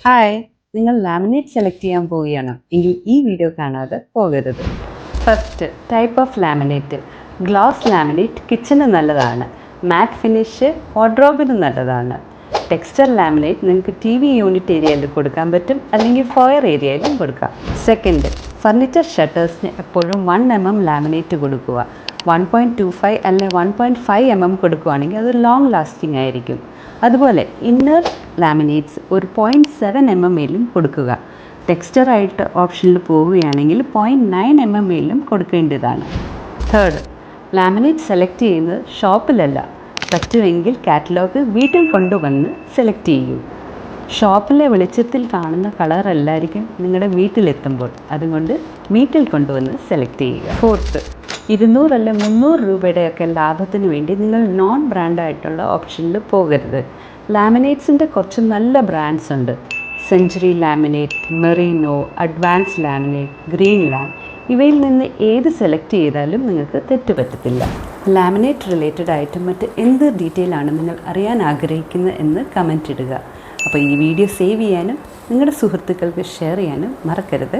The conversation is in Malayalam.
ഹായ്, നിങ്ങൾ ലാമിനേറ്റ് സെലക്ട് ചെയ്യാൻ പോവുകയാണോ എങ്കിൽ ഈ വീഡിയോ കാണാതെ പോകരുത്. First type of laminate. Glass laminate kitchen നല്ലതാണ്. മാറ്റ് ഫിനിഷ് വാർഡ്രോബിന് നല്ലതാണ്. ടെക്സ്ചർ ലാമിനേറ്റ് നിങ്ങൾക്ക് TV യൂണിറ്റ് ഏരിയയിൽ കൊടുക്കാൻ പറ്റും, അല്ലെങ്കിൽ ഫോയർ ഏരിയയിലും കൊടുക്കാം. സെക്കൻഡ്, ഫർണിച്ചർ ഷട്ടേഴ്സിന് എപ്പോഴും 1 mm ലാമിനേറ്റ് കൊടുക്കുക. 1.25 അല്ലെങ്കിൽ 1.5 mm കൊടുക്കുകയാണെങ്കിൽ അത് ലോങ് ലാസ്റ്റിംഗ് ആയിരിക്കും. അതുപോലെ ഇന്നർ ലാമിനേറ്റ്സ് ഒരു 0.7 mm കൊടുക്കുക. ടെക്സ്ചറായിട്ട് ഓപ്ഷനിൽ പോവുകയാണെങ്കിൽ 0.9 mm കൊടുക്കേണ്ടതാണ്. തേർഡ്, ലാമിനേറ്റ് സെലക്ട് ചെയ്യുന്നത് ഷോപ്പിലല്ല. പറ്റുമെങ്കിൽ കാറ്റലോഗ് വീട്ടിൽ കൊണ്ടുവന്ന് സെലക്ട് ചെയ്യൂ. ഷോപ്പിലെ വെളിച്ചത്തിൽ കാണുന്ന കളർ അല്ലായിരിക്കും നിങ്ങളുടെ വീട്ടിലെത്തുമ്പോൾ. അതുകൊണ്ട് വീട്ടിൽ കൊണ്ടുവന്ന് സെലക്ട് ചെയ്യുക. ഫോർത്ത്, 200 അല്ല 300 രൂപയുടെയൊക്കെ ലാഭത്തിന് വേണ്ടി നിങ്ങൾ നോൺ ബ്രാൻഡായിട്ടുള്ള ഓപ്ഷനിൽ പോകരുത്. ലാമിനേറ്റ്സിൻ്റെ കുറച്ച് നല്ല ബ്രാൻഡ്സ് ഉണ്ട്. Century laminate, Merino, advance laminate, green land. ഇവയിൽ നിന്ന് ഏത് സെലക്ട് ചെയ്താലും നിങ്ങൾക്ക് തെറ്റുപറ്റത്തില്ല. ലാമിനേറ്റ് റിലേറ്റഡ് ആയിട്ട് മറ്റ് എന്ത് ഡീറ്റെയിൽ ആണ് നിങ്ങൾ അറിയാൻ ആഗ്രഹിക്കുന്നത് എന്ന് കമൻറ്റ് ഇടുക. അപ്പോൾ ഈ വീഡിയോ സേവ് ചെയ്യാനും നിങ്ങളുടെ സുഹൃത്തുക്കൾക്ക് ഷെയർ ചെയ്യാനും മറക്കരുത്.